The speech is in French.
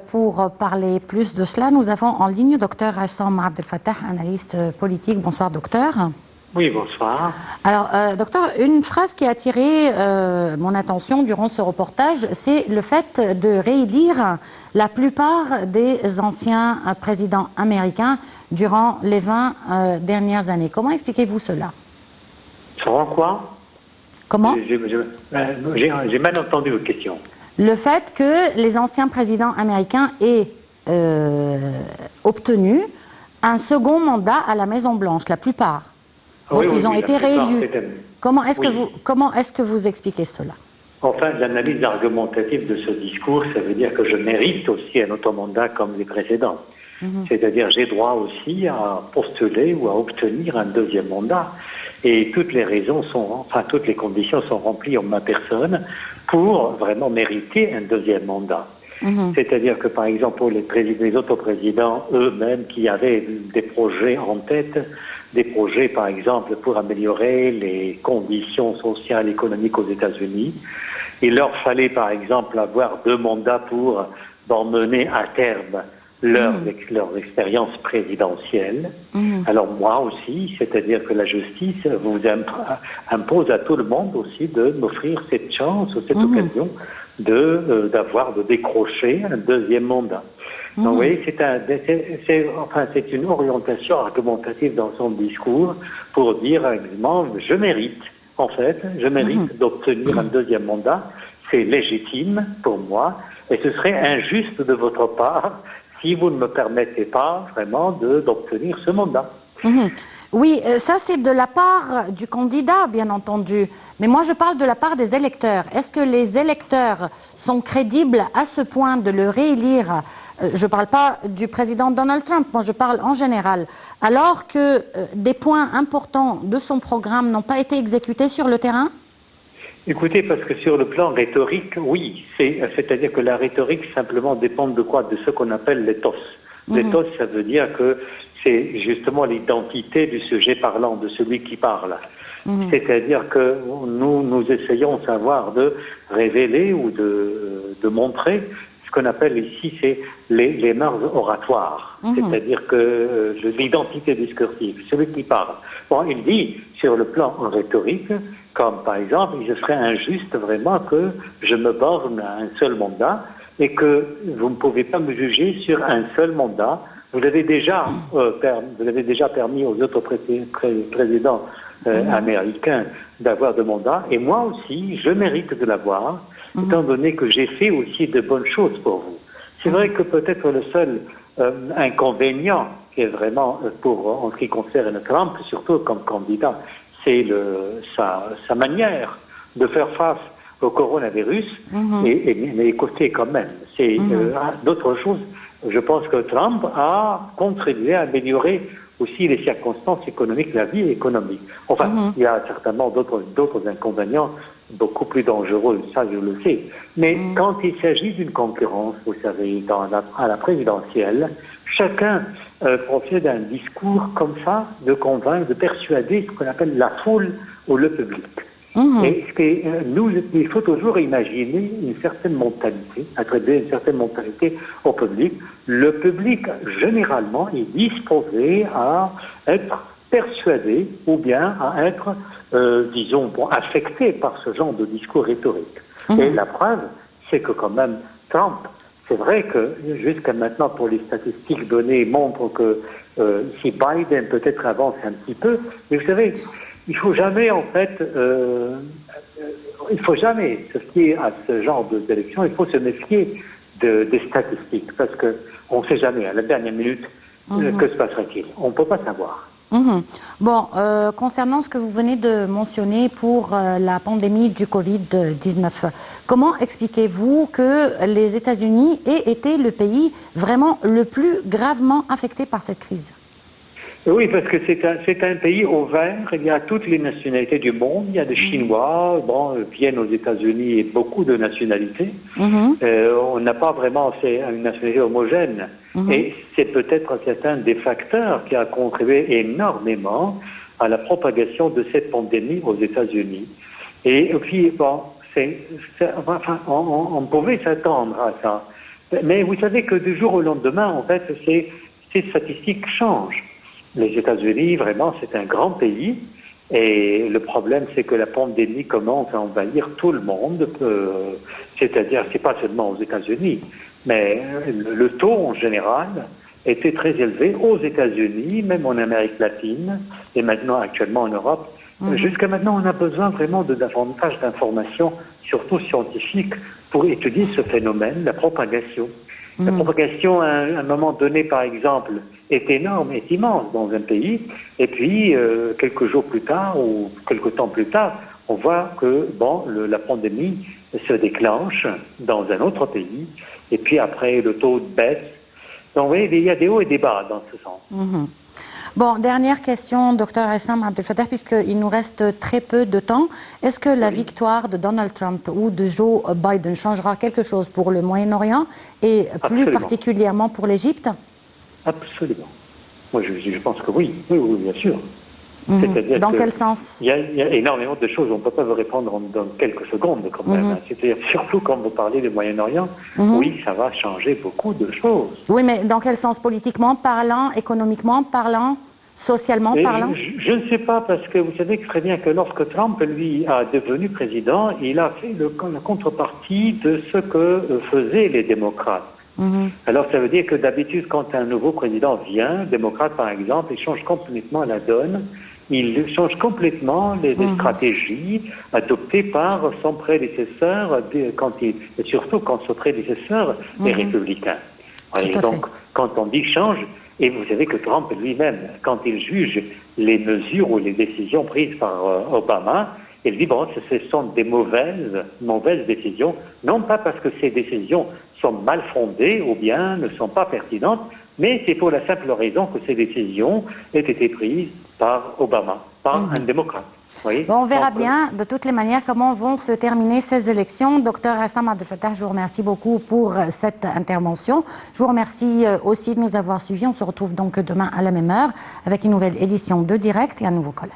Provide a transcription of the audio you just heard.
pour parler plus de cela, nous avons en ligne Dr Aissam Abdel Fattah, analyste politique. Bonsoir docteur. Oui, bonsoir. Alors docteur, une phrase qui a attiré mon attention durant ce reportage, c'est le fait de réélire la plupart des anciens présidents américains durant les 20 dernières années. Comment expliquez-vous cela? Sur quoi? Comment? J'ai mal entendu votre question. Le fait que les anciens présidents américains aient obtenu un second mandat à la Maison-Blanche, la plupart. Donc oui, ils ont été réélus. Comment est-ce que vous expliquez cela? Enfin, l'analyse argumentative de ce discours, ça veut dire que je mérite aussi un autre mandat comme les précédents. C'est-à-dire j'ai droit aussi à postuler ou à obtenir un deuxième mandat. Et toutes les raisons toutes les conditions sont remplies en ma personne pour vraiment mériter un deuxième mandat. C'est-à-dire que par exemple pour les autres présidents eux-mêmes qui avaient des projets en tête, des projets par exemple pour améliorer les conditions sociales et économiques aux États-Unis, il leur fallait par exemple avoir 2 mandats pour mener à terme leur expérience présidentielle. Alors moi aussi, c'est-à-dire que la justice vous impose à tout le monde aussi de m'offrir cette chance ou cette occasion de décrocher un deuxième mandat. Donc vous voyez, c'est une orientation argumentative dans son discours pour dire exactement, je mérite d'obtenir un deuxième mandat, c'est légitime pour moi, et ce serait injuste de votre part si vous ne me permettez pas vraiment d'obtenir ce mandat. Oui, ça c'est de la part du candidat, bien entendu. Mais moi je parle de la part des électeurs. Est-ce que les électeurs sont crédibles à ce point de le réélire? Je ne parle pas du président Donald Trump, moi je parle en général. Alors que des points importants de son programme n'ont pas été exécutés sur le terrain? Écoutez, parce que sur le plan rhétorique, oui, c'est-à-dire que la rhétorique simplement dépend de quoi? De ce qu'on appelle l'éthos. L'éthos, ça veut dire que c'est justement l'identité du sujet parlant, de celui qui parle. C'est-à-dire que nous essayons de révéler ou de montrer ce qu'on appelle ici, c'est les mœurs oratoires. C'est-à-dire que l'identité discursive, celui qui parle. Bon, il dit, sur le plan rhétorique, comme par exemple, il serait injuste vraiment que je me borne à un seul mandat et que vous ne pouvez pas me juger sur un seul mandat. Vous l'avez déjà permis aux autres présidents américains d'avoir 2 mandats, et moi aussi, je mérite de l'avoir, étant donné que j'ai fait aussi de bonnes choses pour vous. C'est vrai que peut-être le seul inconvénient qui est vraiment en ce qui concerne Trump, surtout comme candidat, c'est sa manière de faire face au coronavirus, mais écoutez quand même, c'est d'autres choses. Je pense que Trump a contribué à améliorer aussi les circonstances économiques, la vie économique. Enfin, il y a certainement d'autres inconvénients beaucoup plus dangereux, ça je le sais. Mais quand il s'agit d'une concurrence, vous savez, à la présidentielle, chacun procède à un discours comme ça, de convaincre, de persuader ce qu'on appelle la foule ou le public. Et il faut toujours imaginer une certaine mentalité, attribuer une certaine mentalité au public. Le public, généralement, est disposé à être persuadé ou bien à être, affecté par ce genre de discours rhétorique. Et la preuve, c'est que quand même, Trump, c'est vrai que jusqu'à maintenant, pour les statistiques données, montrent que si Biden peut-être avance un petit peu, mais vous savez, il faut jamais se fier à ce genre d'élection. Il faut se méfier des statistiques parce que on ne sait jamais à la dernière minute que se passera-t-il. On ne peut pas savoir. Bon, concernant ce que vous venez de mentionner pour la pandémie du Covid-19, comment expliquez-vous que les États-Unis aient été le pays vraiment le plus gravement affecté par cette crise? Oui, parce que c'est un pays ouvert. Il y a toutes les nationalités du monde. Il y a des Chinois, viennent aux États-Unis et beaucoup de nationalités. On n'a pas vraiment fait une nationalité homogène. Et c'est peut-être certains des facteurs qui a contribué énormément à la propagation de cette pandémie aux États-Unis. Et puis, on pouvait s'attendre à ça. Mais vous savez que du jour au lendemain, en fait, ces statistiques changent. Les États-Unis, vraiment, c'est un grand pays. Et le problème, c'est que la pandémie commence à envahir tout le monde. C'est-à-dire, c'est pas seulement aux États-Unis, mais le taux en général était très élevé aux États-Unis, même en Amérique latine, et maintenant actuellement en Europe. Jusqu'à maintenant, on a besoin vraiment de davantage d'informations, surtout scientifiques, pour étudier ce phénomène, la propagation. La propagation, à un moment donné, par exemple, est énorme, est immense dans un pays, et puis quelques jours plus tard ou quelques temps plus tard, on voit que la pandémie se déclenche dans un autre pays, et puis après le taux baisse. Donc vous voyez, il y a des hauts et des bas dans ce sens. Bon, dernière question, Dr Essam Abdel Fattah, puisqu'il nous reste très peu de temps. Est-ce que la victoire de Donald Trump ou de Joe Biden changera quelque chose pour le Moyen-Orient et plus particulièrement pour l'Égypte? Absolument. Moi, je pense que oui, bien sûr. Dans quel sens? Il y a énormément de choses, on ne peut pas vous répondre dans quelques secondes quand même. C'est-à-dire, surtout quand vous parlez du Moyen-Orient, oui, ça va changer beaucoup de choses. Oui, mais dans quel sens? Politiquement parlant, économiquement parlant, socialement parlant? Je ne sais pas, parce que vous savez très bien que lorsque Trump, lui, a devenu président, il a fait la contrepartie de ce que faisaient les démocrates. Alors ça veut dire que d'habitude, quand un nouveau président vient, démocrate par exemple, il change complètement la donne, il change complètement les stratégies adoptées par son prédécesseur, et surtout quand son prédécesseur est républicain. Et donc, quand on dit change, et vous savez que Trump lui-même, quand il juge les mesures ou les décisions prises par Obama, il dit, ce sont des mauvaises décisions, non pas parce que ces décisions sont mal fondées ou bien ne sont pas pertinentes, mais c'est pour la simple raison que ces décisions aient été prises par Obama, par un démocrate. On verra bien, de toutes les manières, comment vont se terminer ces élections. Docteur Essam Abdel Fattah, je vous remercie beaucoup pour cette intervention. Je vous remercie aussi de nous avoir suivis. On se retrouve donc demain à la même heure avec une nouvelle édition de Direct et un nouveau collègue.